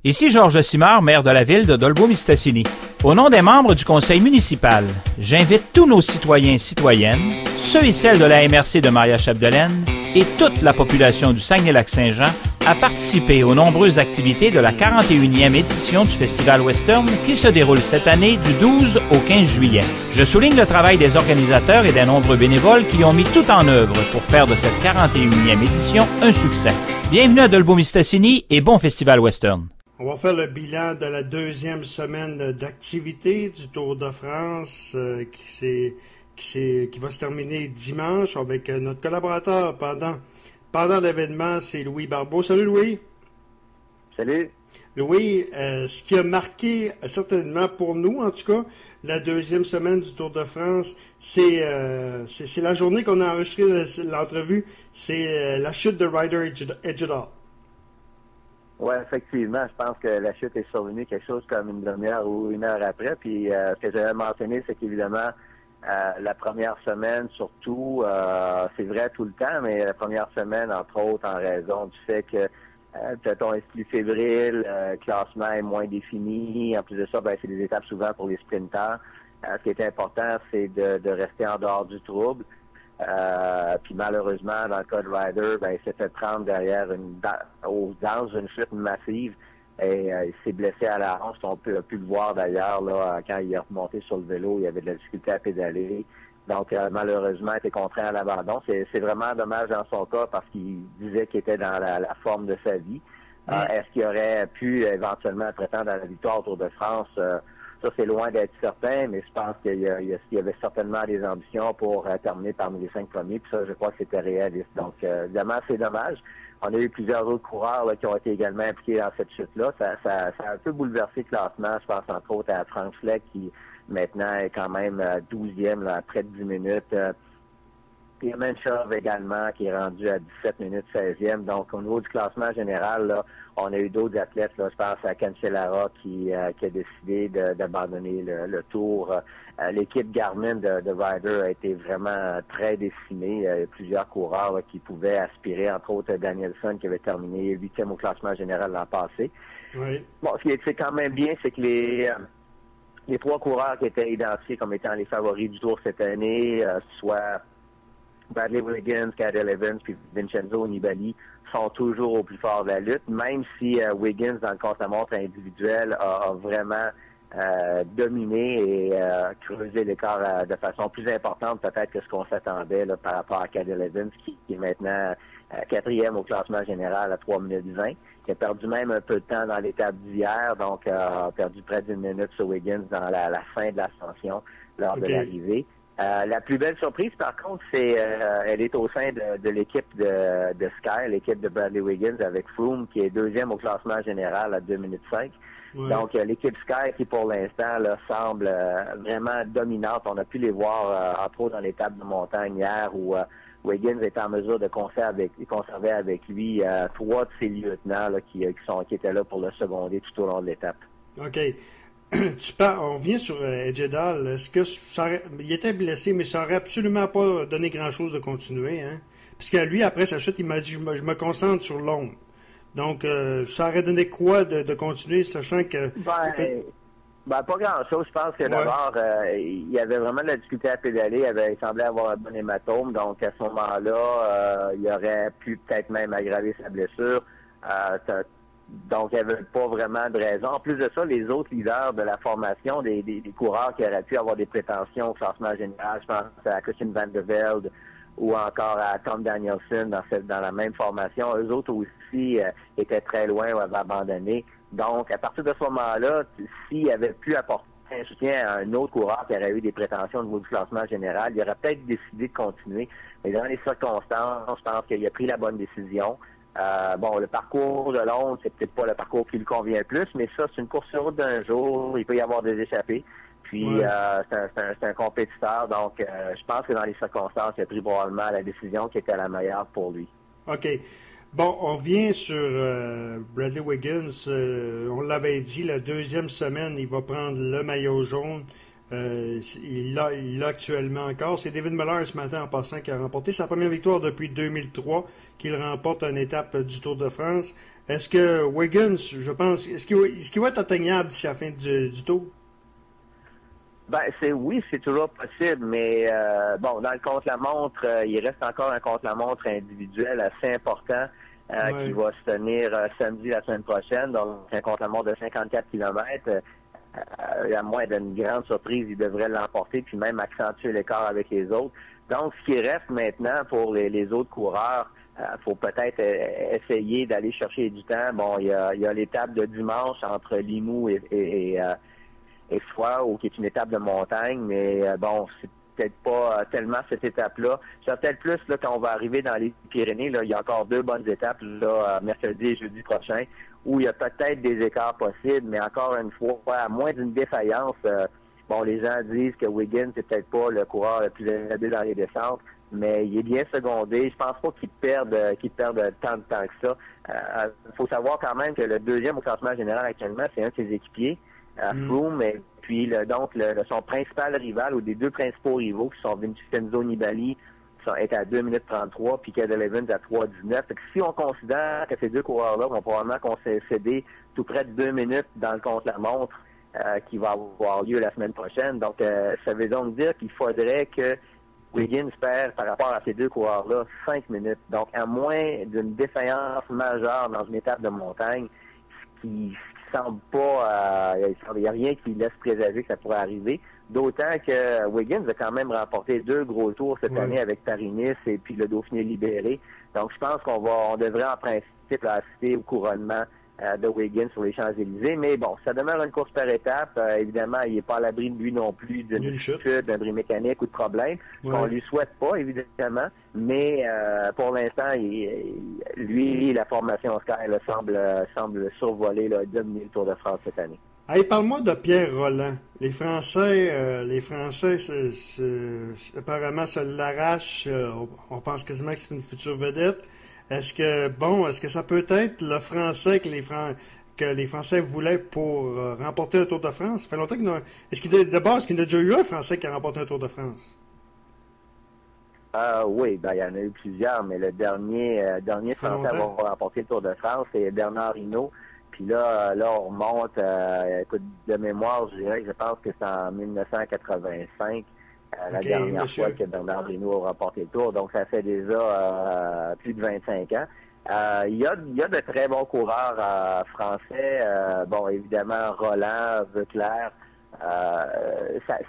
Ici Georges Simard, maire de la ville de Dolbeau-Mistassini. Au nom des membres du conseil municipal, j'invite tous nos citoyens et citoyennes, ceux et celles de la MRC de Maria-Chapdelaine et toute la population du Saguenay-Lac-Saint-Jean à participer aux nombreuses activités de la 41e édition du Festival Western qui se déroule cette année du 12 au 15 juillet. Je souligne le travail des organisateurs et des nombreux bénévoles qui ont mis tout en œuvre pour faire de cette 41e édition un succès. Bienvenue à Dolbeau-Mistassini et bon Festival Western. On va faire le bilan de la deuxième semaine d'activité du Tour de France qui va se terminer dimanche avec notre collaborateur pendant l'événement, c'est Louis Barbeau. Salut Louis! Salut! Louis, ce qui a marqué certainement pour nous, en tout cas, la deuxième semaine du Tour de France, c'est la journée qu'on a enregistré l'entrevue, c'est la chute de Ryder Edgedal. Oui, effectivement. Je pense que la chute est survenue quelque chose comme une demi-heure ou une heure après. Puis ce que j'avais mentionné, c'est qu'évidemment, la première semaine, surtout, c'est vrai tout le temps, mais la première semaine, entre autres, en raison du fait que ton est plus fébrile, le classement est moins défini. En plus de ça, ben, c'est des étapes souvent pour les sprinteurs. Ce qui est important, c'est de rester en dehors du trouble. Puis malheureusement, dans le cas de Ryder, ben, il s'est fait prendre derrière dans une chute massive et il s'est blessé à la hanche. On a pu le voir d'ailleurs là quand il est remonté sur le vélo, il avait de la difficulté à pédaler. Donc malheureusement, il était contraint à l'abandon. C'est vraiment dommage dans son cas parce qu'il disait qu'il était dans la forme de sa vie. Est-ce qu'il aurait pu éventuellement prétendre à la victoire au Tour de France? Ça, c'est loin d'être certain, mais je pense qu'il y avait certainement des ambitions pour terminer parmi les 5 premiers, puis ça, je crois que c'était réaliste. Donc, évidemment, c'est dommage. On a eu plusieurs autres coureurs là, qui ont été également impliqués dans cette chute-là. Ça a un peu bouleversé le classement. Je pense entre autres à Frank Fleck, qui maintenant est quand même 12e, là, après 10 minutes. Il y a Menchov également qui est rendu à 17 minutes 16e. Donc, au niveau du classement général, là, on a eu d'autres athlètes. Là, je pense à Cancellara qui a décidé d'abandonner le tour. L'équipe Garmin de Ryder a été vraiment très décimée. Il y a plusieurs coureurs là, qui pouvaient aspirer, entre autres Danielson qui avait terminé 8e au classement général l'an passé. Oui. Bon, ce qui est quand même bien, c'est que les 3 coureurs qui étaient identifiés comme étant les favoris du Tour cette année, soit Bradley Wiggins, Cadel Evans puis Vincenzo Nibali sont toujours au plus fort de la lutte, même si Wiggins, dans le contre-la-montre individuel, a vraiment dominé et creusé l'écart de façon plus importante peut-être que ce qu'on s'attendait là, par rapport à Cadel Evans, qui est maintenant 4e au classement général à 3 minutes 20, qui a perdu même un peu de temps dans l'étape d'hier, donc a perdu près d'une minute sur Wiggins dans la fin de l'ascension lors de l'arrivée. La plus belle surprise, par contre, c'est elle est au sein de l'équipe de Sky, l'équipe de Bradley Wiggins avec Froome, qui est 2e au classement général à 2 minutes 5. Ouais. Donc, l'équipe Sky qui, pour l'instant, là, semble vraiment dominante. On a pu les voir, entre autres, dans l'étape de montagne hier, où Wiggins était en mesure de conserver avec lui 3 de ses lieutenants là, qui étaient là pour le seconder tout au long de l'étape. OK. On vient sur Edgedal. Est-ce que il était blessé, mais ça aurait absolument pas donné grand-chose de continuer, hein? Puisque lui, après sa chute, il m'a dit je me concentre sur l'ombre. Donc, ça aurait donné quoi de continuer, sachant que... pas grand-chose. Je pense que d'abord, il y avait vraiment de la difficulté à pédaler. Il semblait avoir un bon hématome. Donc, à ce moment-là, il aurait pu peut-être même aggraver sa blessure. Donc, il n'y avait pas vraiment de raison. En plus de ça, les autres leaders de la formation, des coureurs qui auraient pu avoir des prétentions au classement général, je pense à Christian Van der Velde ou encore à Tom Danielson dans la même formation, eux autres aussi étaient très loin ou avaient abandonné. Donc, à partir de ce moment-là, s'il avait pu apporter un soutien à un autre coureur qui aurait eu des prétentions au niveau du classement général, il aurait peut-être décidé de continuer. Mais dans les circonstances, je pense qu'il a pris la bonne décision. Le parcours de Londres, c'est peut-être pas le parcours qui lui convient le plus, mais ça, c'est une course sur route d'un jour. Il peut y avoir des échappées. Puis, c'est un compétiteur. Donc, je pense que dans les circonstances, il a pris probablement la décision qui était la meilleure pour lui. OK. Bon, on vient sur Bradley Wiggins. On l'avait dit, la deuxième semaine, il va prendre le maillot jaune. Il l'a actuellement encore. C'est David Miller ce matin en passant qui a remporté sa première victoire depuis 2003, qu'il remporte une étape du Tour de France. Est-ce que Wiggins, je pense, est-ce qu'il va être atteignable d'ici la fin du Tour? Ben, oui, c'est toujours possible, mais bon, dans le contre-la-montre, il reste encore un contre-la-montre individuel assez important qui va se tenir samedi la semaine prochaine. Donc, un contre-la-montre de 54 km. À moins d'une grande surprise, il devrait l'emporter, puis même accentuer l'écart avec les autres. Donc, ce qui reste maintenant pour les autres coureurs, faut peut-être essayer d'aller chercher du temps. Bon, il y a l'étape de dimanche entre Limoux et Foix, qui est une étape de montagne, mais bon, c'est peut-être pas tellement cette étape-là. C'est peut-être plus là quand on va arriver dans les Pyrénées, là, il y a encore 2 bonnes étapes là, mercredi et jeudi prochain, où il y a peut-être des écarts possibles, mais encore une fois, à moins d'une défaillance, bon, les gens disent que Wiggins c'est peut-être pas le coureur le plus habile dans les descentes, mais il est bien secondé. Je pense pas qu'il perde tant de temps que ça. Faut savoir quand même que le deuxième au classement général actuellement, c'est un de ses équipiers, Froome, et puis son principal rival, ou des 2 principaux rivaux, qui sont Vincenzo Nibali, est à 2 minutes 33, puis Cadel Evans à 3,19. Fait que si on considère que ces 2 coureurs-là vont probablement concéder tout près de 2 minutes dans le contre-la-montre qui va avoir lieu la semaine prochaine. Donc, ça veut donc dire qu'il faudrait que Wiggins perd par rapport à ces 2 coureurs-là 5 minutes. Donc, à moins d'une défaillance majeure dans une étape de montagne, ce qui semble pas, il n'y a rien qui laisse présager que ça pourrait arriver. D'autant que Wiggins a quand même remporté 2 gros tours cette année avec Paris-Nice et puis le Dauphiné libéré. Donc, je pense on devrait en principe assister au couronnement de Wiggins sur les Champs-Élysées. Mais bon, ça demeure une course par étape. Évidemment, il n'est pas à l'abri de lui non plus d'une chute, d'un bris mécanique ou de problème. On lui souhaite pas, évidemment. Mais pour l'instant, lui, la formation Sky là, semble survoler, là, dominer le Tour de France cette année. Hey, parle-moi de Pierre Rolland. Les Français, apparemment, se l'arrachent. On pense quasiment que c'est une future vedette. Est-ce que ça peut être le Français que les Français voulaient pour remporter un Tour de France? Ça fait longtemps est-ce qu'il y a déjà eu un Français qui a remporté un Tour de France? Oui, il y en a eu plusieurs, mais le dernier Français à avoir remporté le Tour de France, c'est Bernard Hinault. Puis là, on remonte, écoute, de mémoire, je pense que c'est en 1985, la dernière fois que Bernard Hinault a remporté le Tour. Donc, ça fait déjà plus de 25 ans. Il y a de très bons coureurs français. Bon, évidemment, Roland, Veuclair.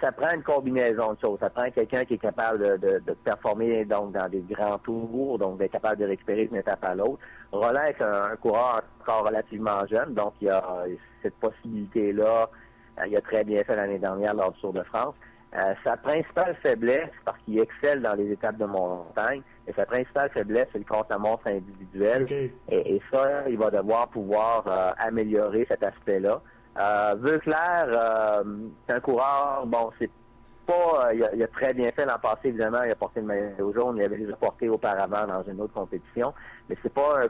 Ça prend une combinaison de choses. Ça prend quelqu'un qui est capable de performer donc dans des grands tours, donc d'être capable de récupérer d'une étape à l'autre. Roland est un coureur encore relativement jeune, donc il y a cette possibilité-là. Il a très bien fait l'année dernière lors du Tour de France. Sa principale faiblesse, parce qu'il excelle dans les étapes de montagne, et sa principale faiblesse, c'est le contre-la-montre individuel. Okay. Et ça, il va devoir pouvoir améliorer cet aspect-là. Veuclair, c'est un coureur, bon, c'est pas, il a très bien fait l'an passé, évidemment, il a porté le maillot jaune, il avait déjà porté auparavant dans une autre compétition, mais c'est pas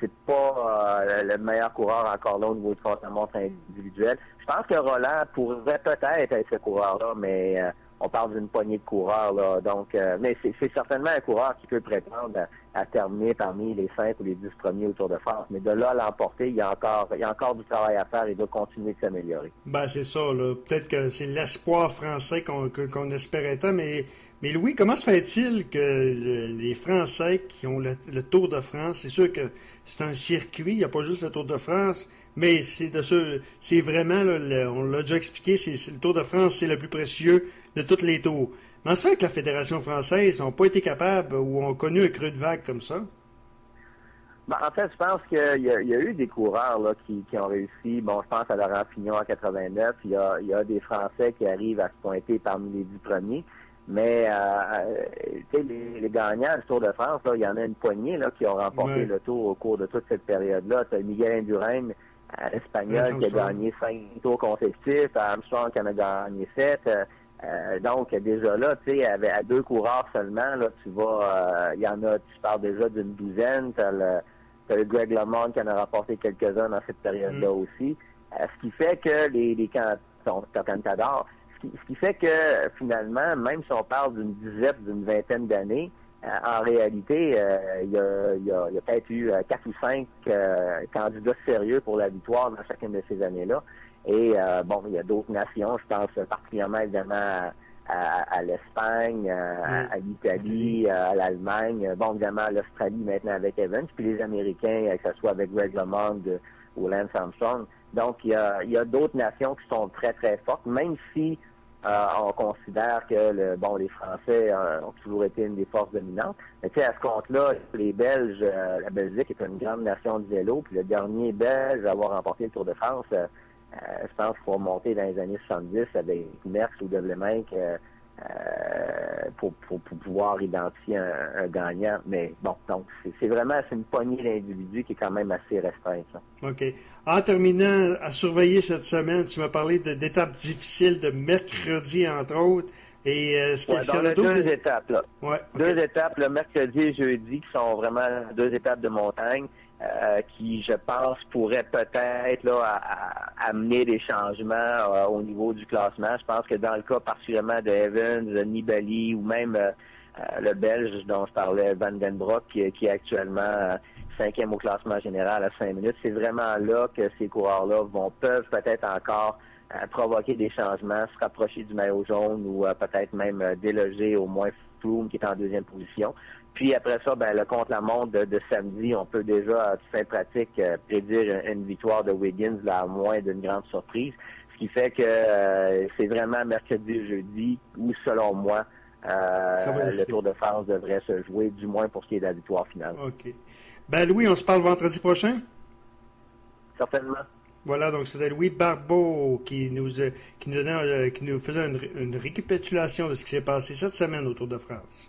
le meilleur coureur encore là au niveau du contre-la-montre individuel. Je pense que Roland pourrait peut-être être ce coureur-là, mais on parle d'une poignée de coureurs, là, donc, mais c'est certainement un coureur qui peut prétendre à terminer parmi les 5 ou les 10 premiers au Tour de France. Mais de là à l'emporter, il y a encore du travail à faire et il doit continuer de s'améliorer. Ben, c'est ça, là. Peut-être que c'est l'espoir français qu'on espérait tant, mais Louis, comment se fait-il que les Français qui ont le Tour de France, c'est sûr que c'est un circuit, il n'y a pas juste le Tour de France, mais c'est vraiment, là, on l'a déjà expliqué, le Tour de France, c'est le plus précieux de tous les tours. Mais ça fait que la Fédération française n'a pas été capable ou ont connu un creux de vague comme ça? Ben, en fait, je pense qu'il y a eu des coureurs là, qui ont réussi. Bon, je pense à Laurent Fignon en 89. Il y a des Français qui arrivent à se pointer parmi les 10 premiers. Mais les gagnants du Tour de France, là, il y en a une poignée là, qui ont remporté le Tour au cours de toute cette période-là. Tu as Miguel Indurain, espagnol, qui a gagné 5 tours consécutifs. Armstrong qui en a gagné 7. Donc, déjà là, tu sais, à 2 coureurs seulement, là, tu vas, il y en a, tu parles déjà d'une douzaine, t'as le Greg LeMond qui en a rapporté quelques-uns dans cette période-là aussi. Ce qui fait que les cantadors, ce ce qui fait que finalement, même si on parle d'une dizaine, d'une vingtaine d'années, en réalité, il y a peut-être eu 4 ou 5 candidats sérieux pour la victoire dans chacune de ces années-là. Et bon, il y a d'autres nations, je pense particulièrement évidemment à l'Espagne, à l'Italie, à l'Allemagne, bon, évidemment l'Australie maintenant avec Evans, puis les Américains, que ce soit avec Greg LeMond ou Lance Armstrong. Donc, il y a d'autres nations qui sont très, très fortes, même si on considère que les Français ont toujours été une des forces dominantes. Mais tu sais, à ce compte-là, les Belges, la Belgique est une grande nation de vélo, puis le dernier Belge à avoir remporté le Tour de France, je pense qu'il faut remonter dans les années 70 avec Merckx ou Devlemenc pour pouvoir identifier un gagnant. Mais bon, donc c'est vraiment une poignée d'individus qui est quand même assez restreinte. Ça. OK. En terminant, à surveiller cette semaine, tu m'as parlé d'étapes difficiles de mercredi, entre autres. Et ce qu'il y a deux étapes, là. Ouais, okay. Deux étapes, le mercredi et jeudi, qui sont vraiment deux étapes de montagne. Qui, je pense, pourrait peut-être là amener des changements au niveau du classement. Je pense que dans le cas particulièrement de Evans, de Nibali ou même le Belge dont je parlais, Van den Broek, qui est actuellement 5e au classement général à 5 minutes, c'est vraiment là que ces coureurs-là peuvent peut-être encore provoquer des changements, se rapprocher du maillot jaune ou peut-être même déloger au moins Froome qui est en 2e position. Puis après ça, le contre-la-montre de samedi, on peut déjà, tout fin pratique, prédire une victoire de Wiggins là, à moins d'une grande surprise. Ce qui fait que c'est vraiment mercredi et jeudi où, selon moi, le Tour de France devrait se jouer, du moins pour ce qui est de la victoire finale. OK. Louis, on se parle vendredi prochain? Certainement. Voilà, donc c'était Louis Barbeau qui nous faisait une récapitulation de ce qui s'est passé cette semaine au Tour de France.